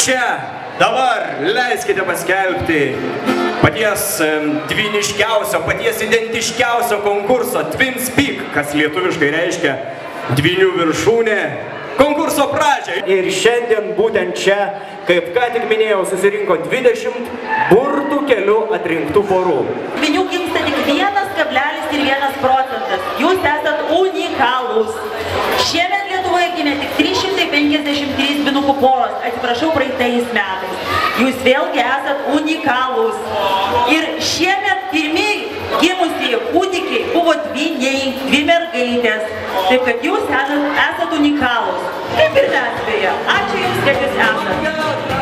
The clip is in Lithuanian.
čia, dabar leiskite paskelbti paties dviniškiausio, paties identiškiausio konkurso Twins Peak, kas lietuviškai reiškia dvinių viršūnė, konkurso pradžią. Ir šiandien būtent čia, kaip ką tik minėjau, susirinko 20 burtų keliu atrinktų porų. Dvinių gimsta tik 1,1%. Jūs esat unikalūs. Šiemet Lietuvoje gimė tik 353 dvinukų poros, atsiprašau, praeitais metais. Jūs vėlgi esat unikalūs. Ir šiemet pirmi gimusieji kūdikiai buvo dviniai, dvi mergaitės. Taip kad jūs esat unikalūs. Kaip ir mes beje. Ačiū Jums, kad Jūs esat.